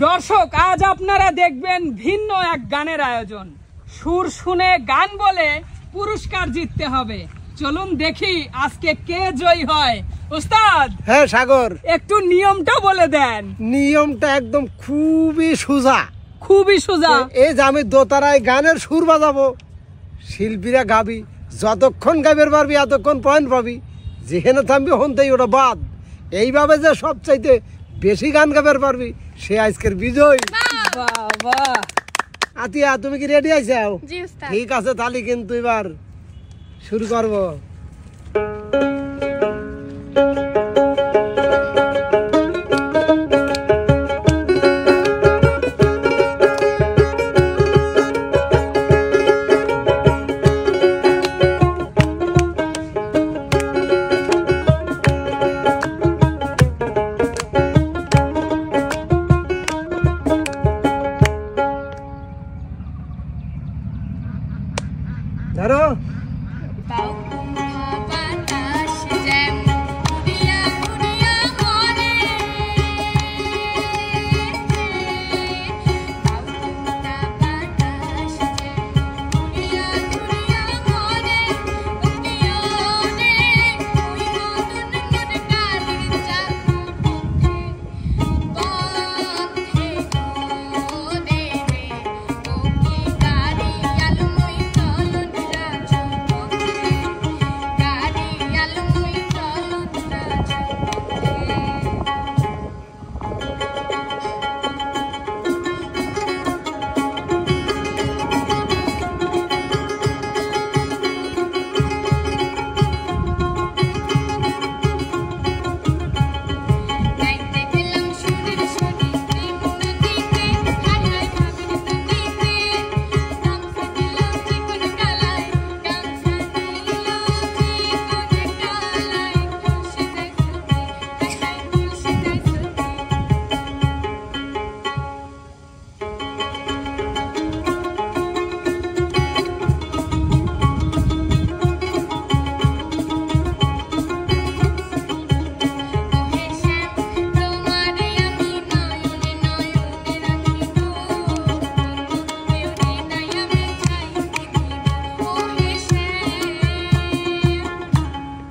দর্শক, আজ আপনারা দেখবেন ভিন্ন এক গানের আয়োজন। সুর শুনে গান বলে পুরস্কার জিততে হবে। চলুন দেখি আজকে কে জয়ী হয়। ওস্তাদ। হ্যাঁ সাগর, একটু নিয়মটা বলে দেন। নিয়মটা একদম খুবই সোজা। খুবই সোজা। এই যে আমি দোতারায় গানের সুর বাজাবো, শিল্পীরা গাবি, যতক্ষণ গাবের পারবি এতক্ষণ পয়েন্ট পাবি, যেখানে থামবি হনতেই ওটা বাদ। এইভাবে যে সবচাইতে বেশি গান গাবের পারবি সে আজকের বিজয়। বাবা, আতিয়া তুমি কি রেডি আইছাও? জি উস্তাদ। ঠিক আছে, তাহলে কিন্তু এবার শুরু করবো। ধরো।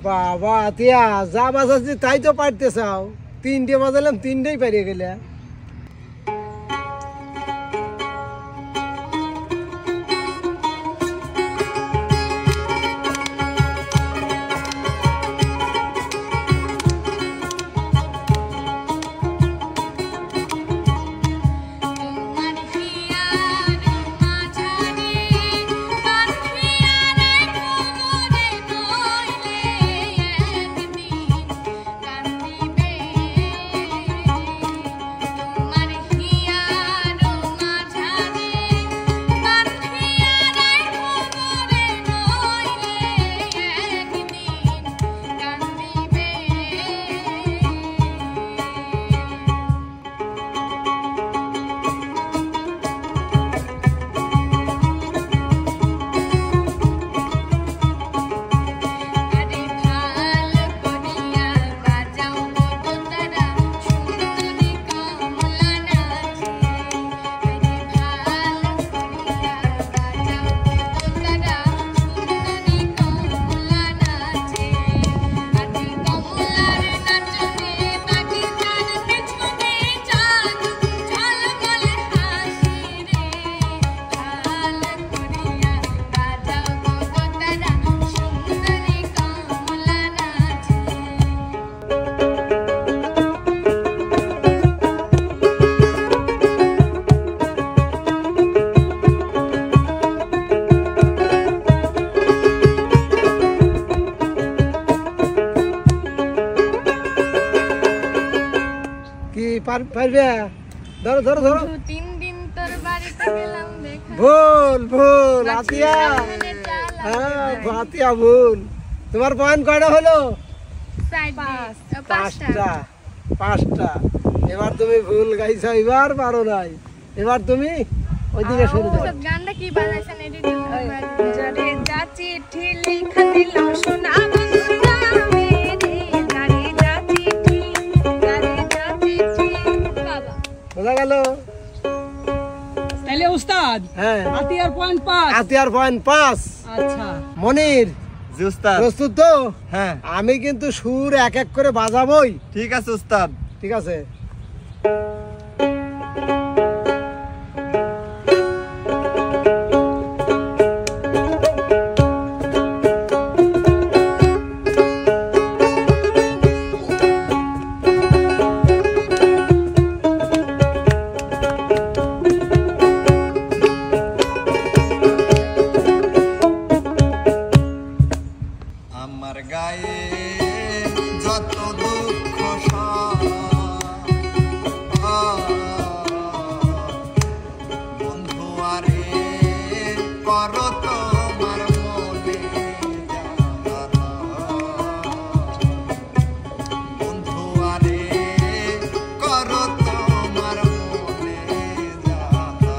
বাবা আতিয়া, যা বাজাচ্ছি তাই তো পারতে চাও। 3টে বাজালাম, 3টেই পারিয়ে গেলে। পারবে? ধরো ধরো ধরো। 3 দিন তোর বাড়িতে গেলাম দেখা। ভুল ভুল আতিয়া। হ্যাঁ আতিয়া ভুল। তোমার পয়েন্ট কয়টা হলো? 5টা। এবার তুমি ভুল গাইছো, এবার পারো নাই। এবার তুমি ওইদিকে শুরু করো। গানটা কি বানাইছেন এডিট যারে যা চিঠি লেখা দিলাম সোনা বন্ধুরা মেরে, যারে যা চিঠি, যারে যা চিঠি। বাবা বোঝা গেল? তাইলে উস্তাদ হ্যাঁ, আতিয়ার পয়েন্ট 5। আতিয়ার পয়েন্ট 5। আচ্ছা মনির জি উস্তাদ। প্রস্তুত তো? হ্যাঁ আমি কিন্তু সুর এক এক করে বাজাবই। ঠিক আছে উস্তাদ। ঠিক আছে। আমার গায়ে যত দুঃখ বন্ধু আরে করো তোমার মনে জ্বালা। বন্ধু আরে করো তোমার মনে জ্বালা।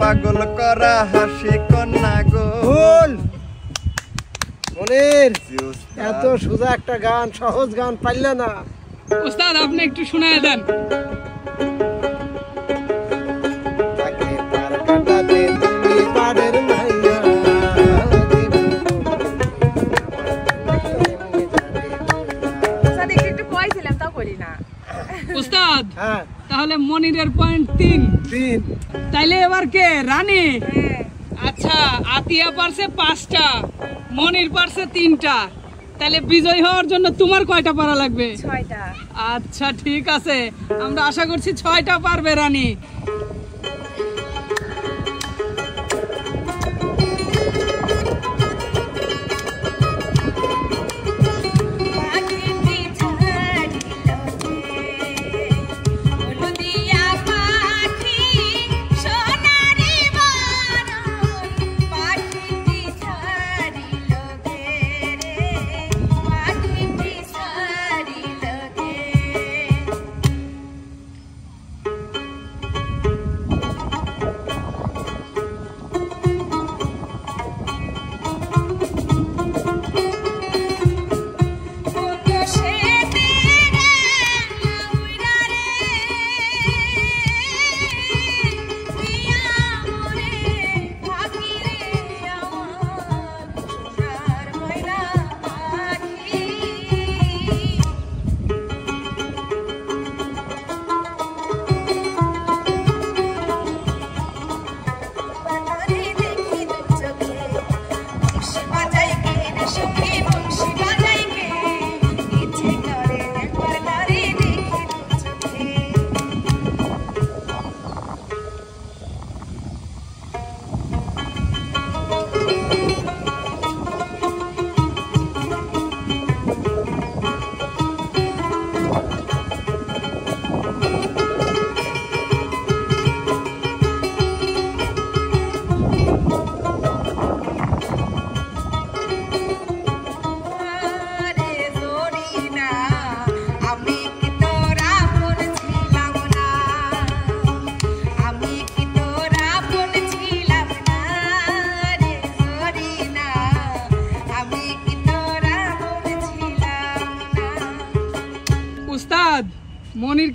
পাগল করা হাসি কন্যা গো। ভুল। মনির জি উস্তাদ। এত সোজা একটা গান, সহজ গান পারলে না। উস্তাদ আপনি একটু শোনায় দেন। তাকে পার কাটাতে তুমি পাড়ের মাইয়া স্যার একটু কইছিলাম তাও করি না। উস্তাদ হ্যাঁ, তাহলে মনিরের পয়েন্ট 3। 3। তাইলে এবার কে? রানী। হ্যাঁ আচ্ছা আতিয়া পারছে 5টা, মনির পারছে 3টা। তাহলে বিজয় হওয়ার জন্য তোমার কয়টা পারা লাগবে? 6টা। আচ্ছা ঠিক আছে, আমরা আশা করছি 6টা পারবে রানী।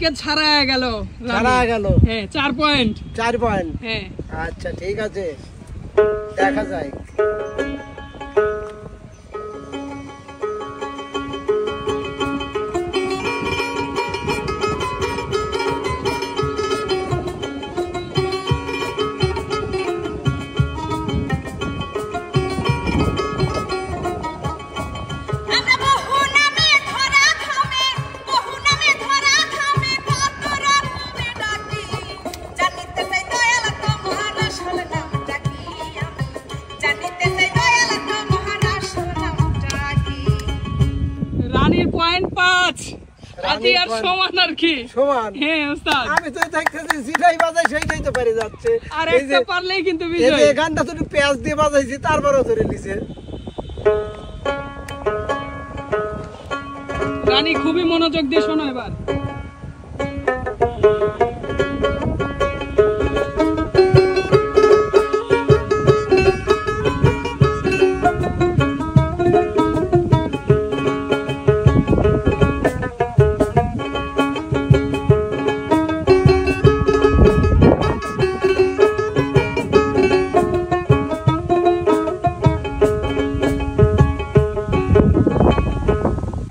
আজকে ছাড়া গেল, ছাড়া গেল। হ্যাঁ 4 পয়েন্ট। 4 পয়েন্ট। হ্যাঁ আচ্ছা ঠিক আছে, দেখা যায়। আমরা বহু নামে ধরা খামে, বহু নামে ধরা খামে, কত রকমে ডাকি। জানিতে চাই দয়াল তোমার আসল নামটা কি আমি, জানিতে চাই দয়াল তোমার আসল নামটা কি। রানীর পয়েন্ট 5, রানীর আর point সমান আর কি। সমান। হ্যাঁ ওস্তাদ, আমি তো দেখতেছি যেটাই বাজাই সেইটাই তো পারি যাচ্ছে। আর এই যে একটা পারলেই কিন্তু এই বিজয়। যে গানটা তো একটু পেঁয়াজ দিয়ে বাজাইছি, তারপরও ধরে নিছে। রানী খুবই মনোযোগ দিয়ে শোনো এবার।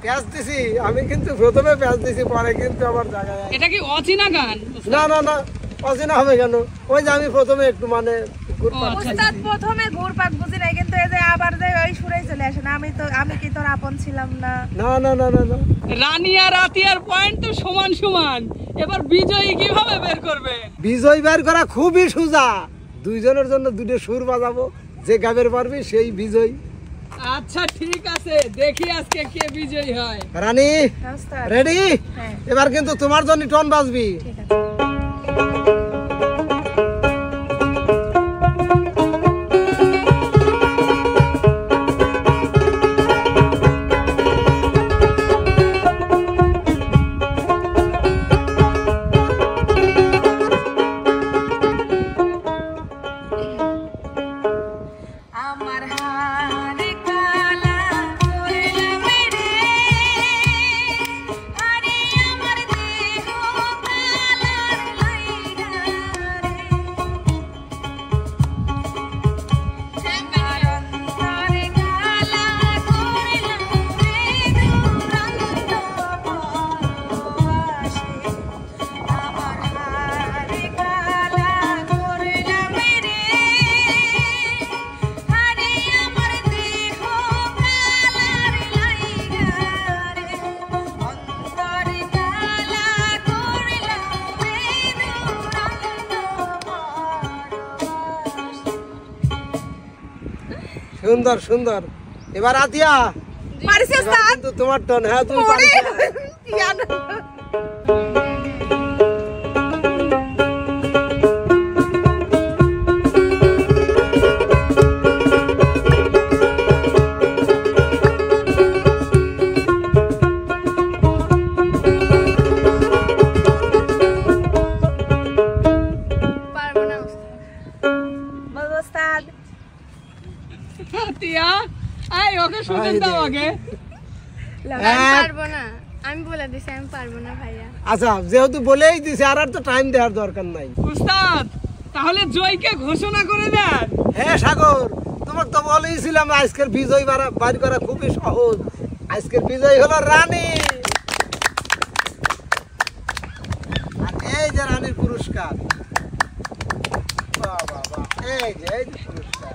পেঁয়াজ দিছি আমি, কিন্তু প্রথমে পেঁয়াজ দিছি, পরে কিন্তু আমার জায়গায় এটা কি অচেনা গান? না না না, অচেনা হবে কেন? ওই যে আমি প্রথমে একটু মানে ঘুরপাক ও, আচ্ছা। খাইছি। উস্তাদ প্রথমে ঘুরপাক বুঝি নাই, কিন্তু এই যে আবার যে ওই সুরেই চলে আসে না, আমি কি তোর আপন ছিলাম না। না না না না না, রানী আর আতিয়ার পয়েন্ট তো সমান সমান। এবার বিজয়ী কিভাবে বের করবে? বিজয় বের করা খুবই সোজা। দুইজনের জন্য দুটো সুর বাজাবো, যে গাবের পারবি সেই বিজয়। আচ্ছা ঠিক আছে, দেখি আজকে কে বিজয়ী হয়। রানী হ্যাঁ উস্তাদ। রেডি? হ্যাঁ এবার কিন্তু তোমার জন্য টন বাজবি। ঠিক আছে। আমার হারে কালা করলাম রে, আরে আমার দেহ কালার লাইগা রে, আমার অন্তরে কালা করলাম রে, দুরন্ত ভালোবাসে। আমার হারে কালা করলাম রে, আরে আমার দেহ কালার লাইগা রে, অন্তরে কালা করলাম রে, দুরন্ত ভালোবাসে। সুন্দর সুন্দর। এবার আতিয়া, পারিস এবার কিন্তু তোমার টন। হ্যাঁ তুমি পারিস। পারবো না বলবো উস্তাদ। আতিয়া, আয় ওকে সুযোগ দাও আগে। এক। পারবো না, আমি বলে দিছি আমি পারবো না ভাইয়া। আচ্ছা যেহেতু বলেই দিছে, আর তো টাইম দেওয়ার দরকার নাই। উস্তাদ তাহলে জয়কে ঘোষণা করে দেন। হ্যাঁ সাগর, তোমাকে তো বলেইছিলাম আজকের বিজয় বাইর করা খুবই সহজ। আজকের বিজয় হলো রানী। আর এই যে রানীর পুরস্কার। বাহ বাহ বাহ, এই যে পুরস্কার।